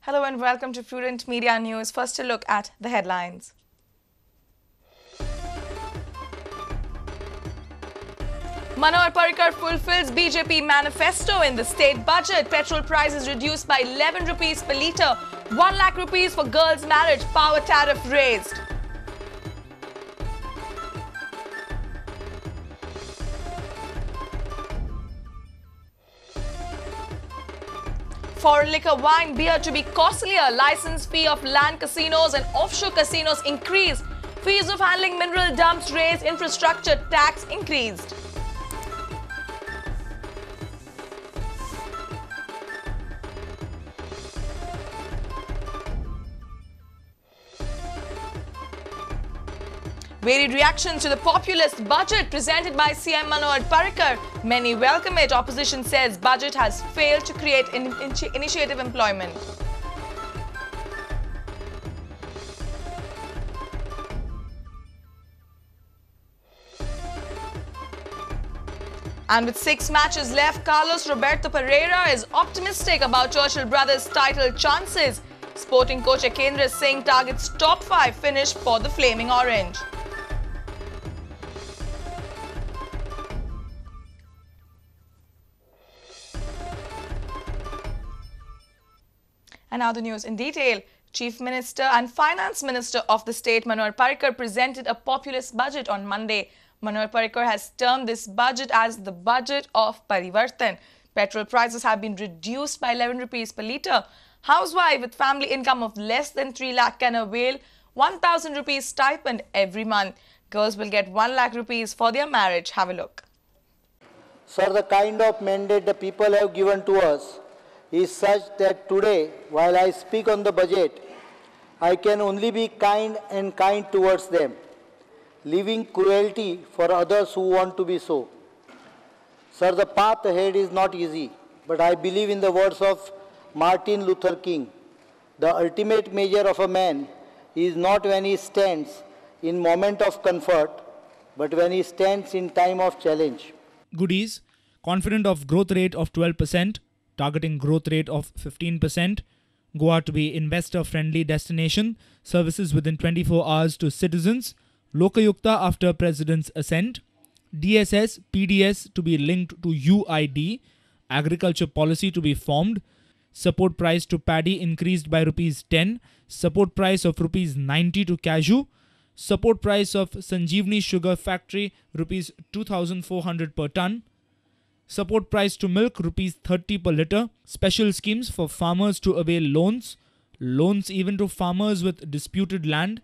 Hello and welcome to Prudent Media News. First, a look at the headlines. Manohar Parrikar fulfills BJP manifesto in the state budget. Petrol prices reduced by 11 rupees per litre. 1 lakh rupees for girls' marriage. Power tariff raised. Foreign liquor, wine, beer to be costlier. License fee of land casinos and offshore casinos increased. Fees of handling mineral dumps raised. Infrastructure tax increased. Varied reactions to the populist budget presented by CM Manohar Parrikar. Many welcome it. Opposition says budget has failed to create initiative employment. And with 6 matches left, Carlos Roberto Pereira is optimistic about Churchill Brothers' title chances. Sporting coach Ekendra Singh targets top 5 finish for the Flaming Orange. And now the news in detail. Chief Minister and Finance Minister of the state, Manohar Parrikar, presented a populist budget on Monday. Manohar Parrikar has termed this budget as the budget of Parivartan. Petrol prices have been reduced by 11 rupees per litre. Housewife with family income of less than 3 lakh can avail 1,000 rupees stipend every month. Girls will get 1 lakh rupees for their marriage. Have a look. Sir, the kind of mandate the people have given to us is such that today, while I speak on the budget, I can only be kind and kind towards them, leaving cruelty for others who want to be so. Sir, the path ahead is not easy, but I believe in the words of Martin Luther King. The ultimate measure of a man is not when he stands in moment of comfort, but when he stands in time of challenge. Goodies, confident of growth rate of 12%, targeting growth rate of 15%, Goa to be investor-friendly destination, services within 24 hours to citizens, Lokayukta after President's assent, DSS, PDS to be linked to UID, agriculture policy to be formed, support price to paddy increased by rupees 10, support price of rupees 90 to cashew, support price of Sanjeevani Sugar Factory rupees 2,400 per ton, support price to milk rupees 30 per litre, special schemes for farmers to avail loans even to farmers with disputed land,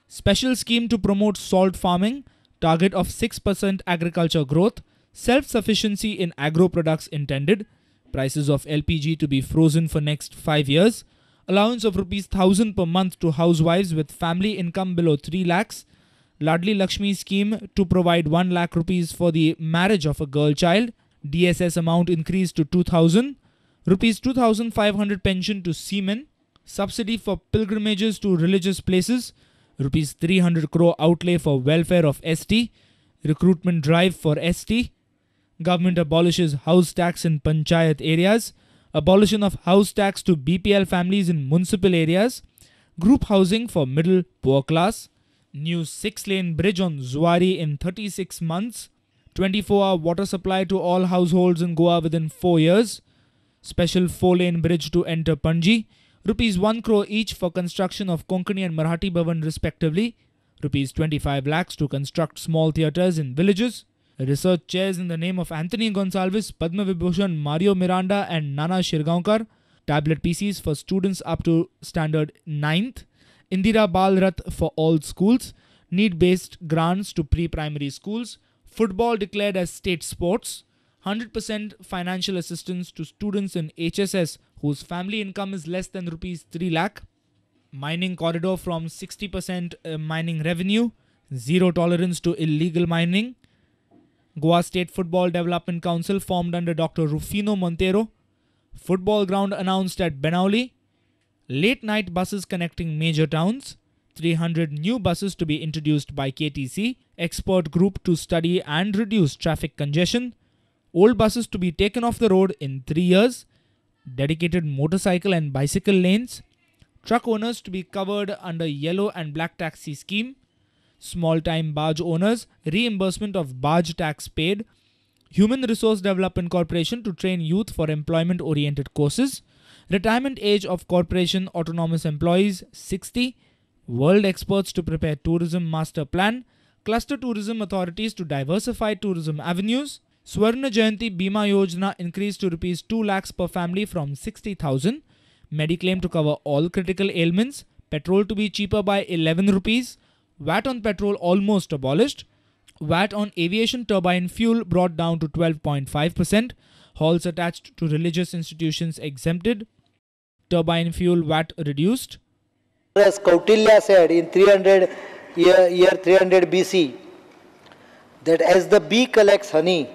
special scheme to promote salt farming, target of 6% agriculture growth, self-sufficiency in agro products intended, prices of LPG to be frozen for next 5 years, allowance of rupees 1,000 per month to housewives with family income below 3 lakhs, Ladli Lakshmi scheme to provide 1 lakh rupees for the marriage of a girl child, DSS amount increased to 2,000, rupees 2,500 pension to seamen, subsidy for pilgrimages to religious places, rupees 300 crore outlay for welfare of ST, recruitment drive for ST, government abolishes house tax in panchayat areas, abolition of house tax to BPL families in municipal areas, group housing for middle poor class, new 6-lane bridge on Zuari in 36 months, 24-hour water supply to all households in Goa within 4 years, special 4-lane bridge to enter Panji, rupees 1 crore each for construction of Konkani and Marathi Bhavan respectively, rupees 25 lakhs to construct small theatres in villages, research chairs in the name of Anthony Gonsalves, Padma Vibhushan, Mario Miranda and Nana Shirgaonkar, tablet PCs for students up to standard 9th, Indira Bal Rath for all schools, need-based grants to pre-primary schools, football declared as state sports, 100% financial assistance to students in HSS whose family income is less than rupees 3 lakh, mining corridor from 60% mining revenue, zero tolerance to illegal mining, Goa State Football Development Council formed under Dr. Rufino Montero, football ground announced at Benauli, late night buses connecting major towns, 300 new buses to be introduced by KTC, expert group to study and reduce traffic congestion, old buses to be taken off the road in 3 years, dedicated motorcycle and bicycle lanes, truck owners to be covered under yellow and black taxi scheme, small-time barge owners, reimbursement of barge tax paid, Human Resource Development Corporation to train youth for employment-oriented courses, retirement age of corporation autonomous employees 60, world experts to prepare tourism master plan, cluster tourism authorities to diversify tourism avenues, Swarna Jayanti Bima Yojana increased to Rs 2 lakhs per family from 60,000, Mediclaim to cover all critical ailments, petrol to be cheaper by 11 rupees, VAT on petrol almost abolished, VAT on aviation turbine fuel brought down to 12.5%, halls attached to religious institutions exempted, turbine fuel VAT reduced. As Kautilya said in 300 BC, that as the bee collects honey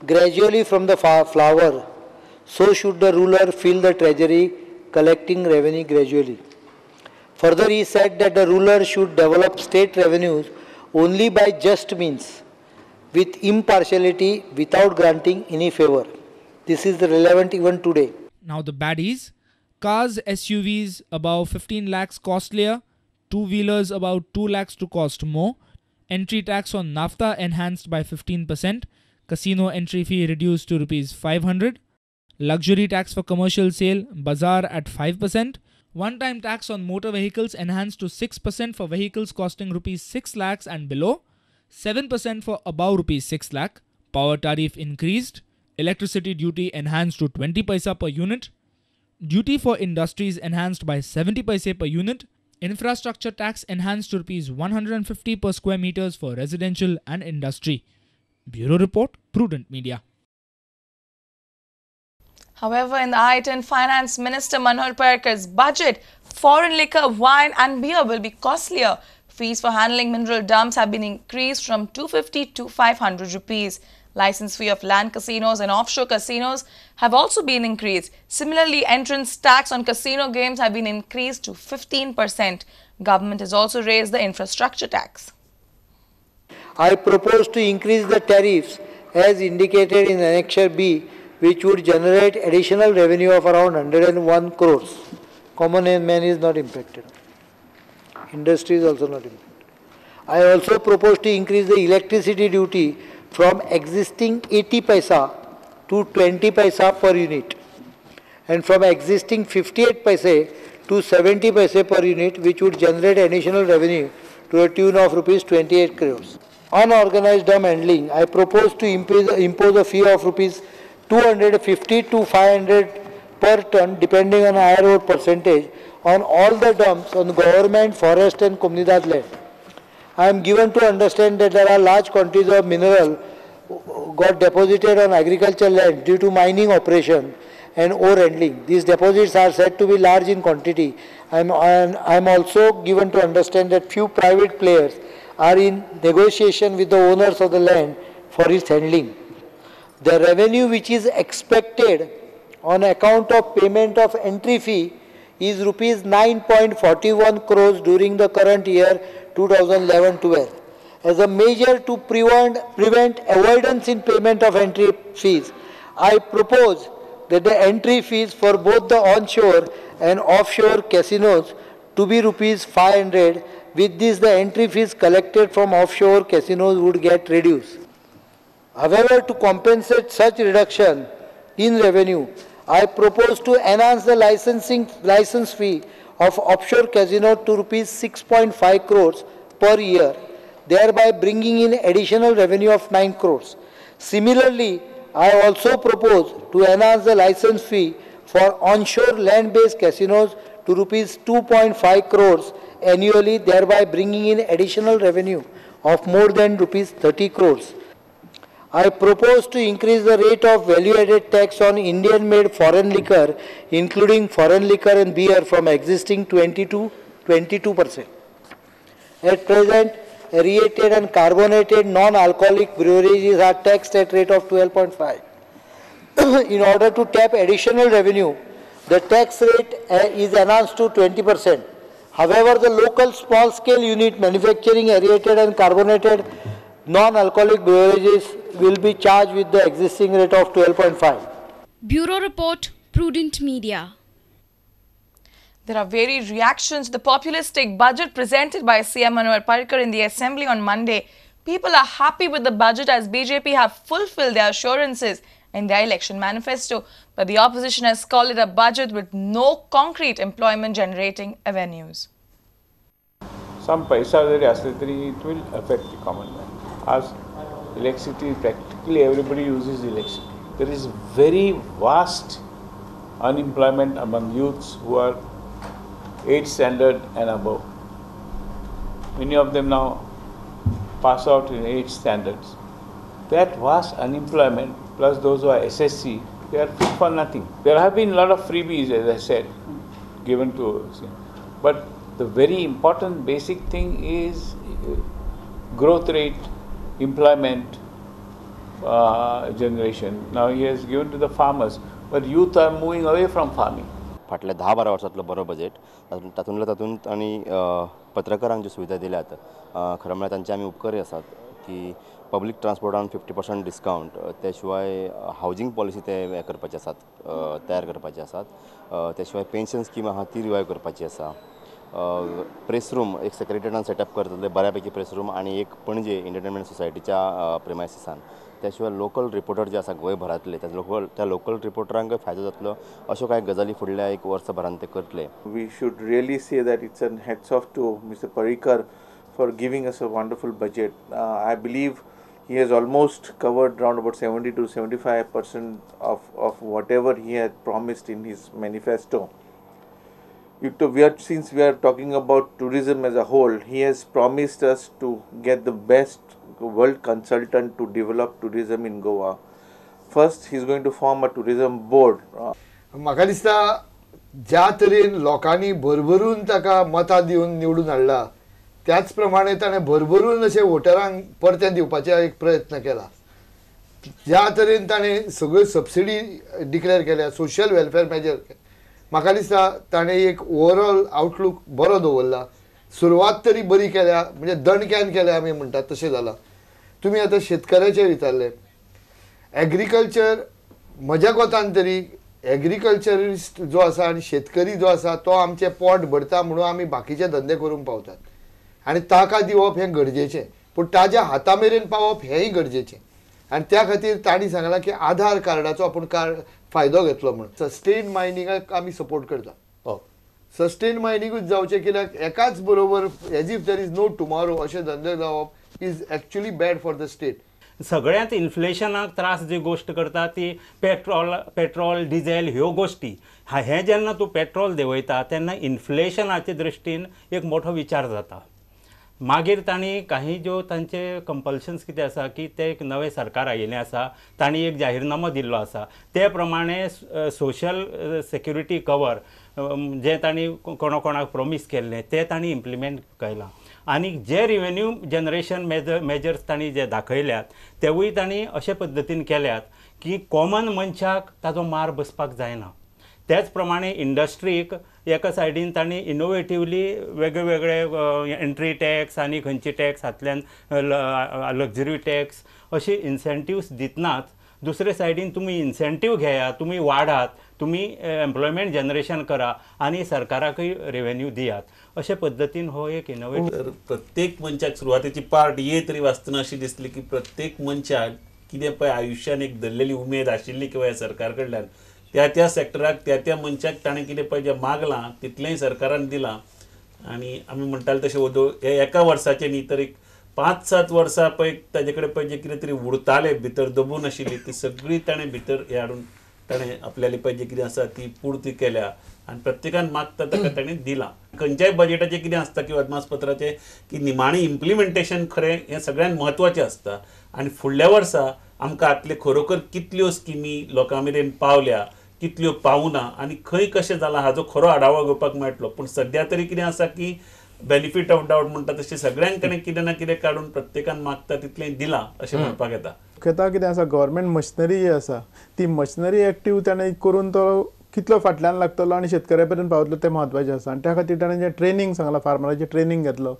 gradually from the flower, so should the ruler fill the treasury, collecting revenue gradually. Further, he said that the ruler should develop state revenues only by just means, with impartiality, without granting any favor. This is relevant even today. Now the baddies. Cars, SUVs above 15 lakhs costlier, two-wheelers about 2 lakhs to cost more, entry tax on naphtha enhanced by 15%, casino entry fee reduced to Rs 500, luxury tax for commercial sale, bazaar at 5%, one-time tax on motor vehicles enhanced to 6% for vehicles costing Rs 6 lakhs and below, 7% for above Rs 6 lakh, power tariff increased, electricity duty enhanced to 20 paisa per unit, duty for industries enhanced by 70 paise per unit, infrastructure tax enhanced to Rs 150 per square meters for residential and industry. Bureau Report, Prudent Media. However, in the item, Finance Minister Manohar Parikar's budget, foreign liquor, wine and beer will be costlier. Fees for handling mineral dumps have been increased from 250 to 500 rupees. License fee of land casinos and offshore casinos have also been increased. Similarly, entrance tax on casino games have been increased to 15%. Government has also raised the infrastructure tax. I propose to increase the tariffs as indicated in Annexure B, which would generate additional revenue of around 101 crores. Common man is not impacted. Industry is also not impacted. I also propose to increase the electricity duty from existing 80 paisa to 20 paisa per unit, and from existing 58 paise to 70 paise per unit, which would generate additional revenue to a tune of Rs 28 crores. Unorganized dump handling, I propose to impose a fee of Rs 250 to 500 per ton, depending on higher road percentage, on all the dumps on government, forest and Comunidad land. I am given to understand that there are large quantities of mineral got deposited on agricultural land due to mining operation and ore handling. These deposits are said to be large in quantity. I am also given to understand that few private players are in negotiation with the owners of the land for its handling. The revenue which is expected on account of payment of entry fee is Rs 9.41 crores during the current year 2011-12. As a measure to prevent avoidance in payment of entry fees, I propose that the entry fees for both the onshore and offshore casinos to be Rs 500. With this, the entry fees collected from offshore casinos would get reduced. However, to compensate such reduction in revenue, I propose to enhance the license fee of offshore casino to Rs 6.5 crores per year, thereby bringing in additional revenue of 9 crores. Similarly, I also propose to enhance the license fee for onshore land-based casinos to Rs 2.5 crores annually, thereby bringing in additional revenue of more than Rs 30 crores. I propose to increase the rate of value-added tax on Indian-made foreign liquor, including foreign liquor and beer, from existing 20 to 22%. At present, aerated and carbonated non-alcoholic breweries are taxed at rate of 12.5. In order to tap additional revenue, the tax rate is enhanced to 20%. However, the local small-scale unit manufacturing aerated and carbonated non-alcoholic beverages will be charged with the existing rate of 12.5. Bureau Report, Prudent Media. There are varied reactions to the populistic budget presented by CM Manohar Parrikar in the Assembly on Monday. People are happy with the budget as BJP have fulfilled their assurances in their election manifesto, but the opposition has called it a budget with no concrete employment-generating avenues. Some paisa जरी असले तरी it will affect the common man. As electricity, practically everybody uses electricity. There is very vast unemployment among youths who are 8th standard and above. Many of them now pass out in 8th standards. That vast unemployment plus those who are SSC, they are fit for nothing. There have been a lot of freebies, as I said, given to us. But the very important basic thing is growth rate, employment generation. Now he has given to the farmers, but youth are moving away from farming. फाटल्या 10-12 वर्सांतलो बरो budget तातूंत आनी पत्रकारांक ज्यो सुविधा दिल्यात खरें म्हळ्यार तांचे आमी उपकारी आसात की पब्लीक ट्रान्सपोर्टान 50% डिस्कावंट त्या शिवाय हावजींग पॉलिसी ते हे करपाचे आसात तयार करपाचे आसात त्या शिवाय पेन्शन स्कीम आहा ती रिवायव करपाची आसा प्रेस रूम एक सेक्रेटरीएटान सेटअप करतले बऱ्यापैकी प्रेस रूम आनी एक पणजे एंटरटेनमेंट सोसायटीच्या प्रिमायसिसान त्याशिवाय लोकल रिपोर्टर जे आसा गोंयभरांतले त्या लोकल रिपोर्टरांक फायदो जातलो अशो कांय गजाली फुडल्या एक वर्सभरांत ते करतले. We should really say that it's an hats off to Mr. Parrikar for giving us a wonderful budget. I believe he has almost covered around about 70 to 75% of whatever he had promised in his manifesto. Since we are talking about tourism as a whole, he has promised us to get the best world consultant to develop tourism in Goa. First, he is going to form a tourism board. म्हाका दिसता ज्या तरेन लोकांनी भरभरून ताका मतां दिवन निवडून हाडला त्याच प्रमाणे ताणें भरभरून अशे वोटरांक परतें दिवपाचो एक प्रयत्न केला. ज्या तरेन ताणें सगळ्यो सबसिडी डिक्लेअर केल्या सोशल वेलफेअर मेजर म्हाका दिसता ताणें एक ओवरऑल आउटलूक बरो दवरला. सुरवात तरी बरी केल्या म्हणजे दणक्यान केल्या आमी म्हणटात तशें जालां. तुमी आतां शेतकाराचेर विचारले एग्रीकल्चर म्हज्या कोतान तरी एग्रीकल्चरिस्ट जो आसा आनी शेतकरी जो आसा तो आमचें पोट भरता म्हणून आमी बाकीचे धंदे करूंक पावतात आनी ताका दिवप हें गरजेचें पूण ताज्या हाता मेरेन पावप हेंय गरजेचें आनी त्या खातीर तांणी सांगलां की आधार कार्डाचो आपूण फायदो घेतलो म्हणून. सस्टेन मायनिंगाक आमी सपोर्ट करता. सस्टेन मायनिंगूच जावचें कित्याक एकाच बरोबर as if there is no tomorrow अशें धंदे जावप is actually bad for the state. सगळ्यांत इन्फ्लेशनाक त्रास जी गोष्ट करता ती पेट्रोल डिझेल ह्यो गोष्टी हे जेन्ना तूं पेट्रोल देंवयता तेन्ना इन्फ्लेशनाचे दृश्टीन एक मोठो विचार जाता. मागीर तांणी काही ज्यो तांचे कंपल्शन्स कितें आसा की ते एक नवें सरकार आयिल्लें आसा तांणी एक जाहीरनामो दिल्लो आसा ते प्रमाणे सोशल सेक्युरिटी कवर जे तांणी कोणाक प्रॉमीस केल्लें ते तांणी इम्प्लिमेंट केलां आनी जे रिवेन्यू जनरेशन मेजर्स तांणी जे दाखयल्यात तेवूय तांणी अशे पद्दतीन केल्यात की कॉमन मनशाक ताजो मार बसपाक जायना. त्याच प्रमाणे इंडस्ट्रीक एका सायडीन तांणी इनोवेटिवली वेगळे वेगळे एंट्री टॅक्स आनी खंयचे टॅक्स हातल्यान लक्झरी टॅक्स अशी इन्सेंटिव्स दितनाच दुसरे सायडीन तुमी इन्सेंटीव घेयात तुमी वाडात तुमी एम्प्लॉयमेंट जनरेशन करा आनी सरकाराकय रेव्हेन्यू दियात अशे पद्दतीन हो एक इनोवेटिव्ह. प्रत्येक मनशाक सुरवातेची पार्ट ये तरी वाचतना अशी दिसली की प्रत्येक मनशाक कितें पळय आयुश्यान एक धरलेली उमेद आशिल्ली किंवा ह्या सरकार कडल्यान त्या सेक्टराक त्या मनशाक ताणें कितें पळय जें मागलां तितलेंय सरकारान दिलां आनी आमी म्हणटाले तशें हे एका वर्साचें न्ही तर एक 5-7 वर्सां पळय ताजे कडेन पळय जे कितें तरी उरताले भितर दबून आशिल्ली ती सगळी ताणें भितर हे हाडून ताणें आपल्याली पळय जें कितें आसा ती पुर्ती केल्या आनी प्रत्येकान मागता ताका ताणें दिलां. खंयच्याय बजेटाचें कितें आसता किंवा अदमासपत्राचें की निमाणें इम्प्लिमेंटेशन खरें हें सगळ्यांत म्हत्वाचें आसता आनी फुडल्या वर्सा आमकां आतले खरोखर कितल्यो स्किमी लोकां मेरेन पावल्या कितल्यो पावना आनी खंय कशें जालां हाजो खरो आढावो घेवपाक मेळटलो. पूण सद्या तरी कितें आसा की बेनिफीट ऑफ डावट म्हणटा तशें सगळ्यां कडेन कितें ना कितें काडून प्रत्येकान मागता तितलें दिलां अशें म्हणपाक येता. मुख्यतः कितें आसा गव्हर्मेंट मशिनरी जी आसा ती मशिनरी एक्टीव ताणें करून तो कितलो फाटल्यान लागतलो आनी शेतकऱ्या पर्यंत पावतलो तें म्हत्वाचें आसा आनी त्या खातीर ताणें जें ट्रेनींग सांगलां फार्मराचें ट्रेनींग घेतलो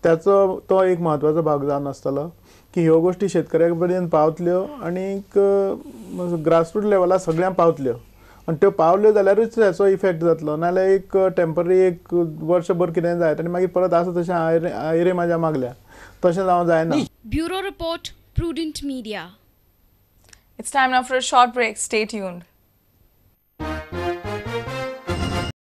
त्याचो तो एक म्हत्वाचो भाग जावन आसतलो की ह्यो गोश्टी शेतकऱ्या पर्यंत पावतल्यो आनीक ग्रासरूट लेवलार सगळ्यांक पावतल्यो आनी त्यो पावल्यो जाल्यारूच हेचो इफेक्ट जातलो नाल्यार एक टेम्पररी एक वर्षभर कितें जायत आनी मागीर परत आसा तशें आयरे म्हाज्या मागल्या तशें जावं जायना. Bureau Report, Prudent Media. It's time now for a short break. Stay tuned.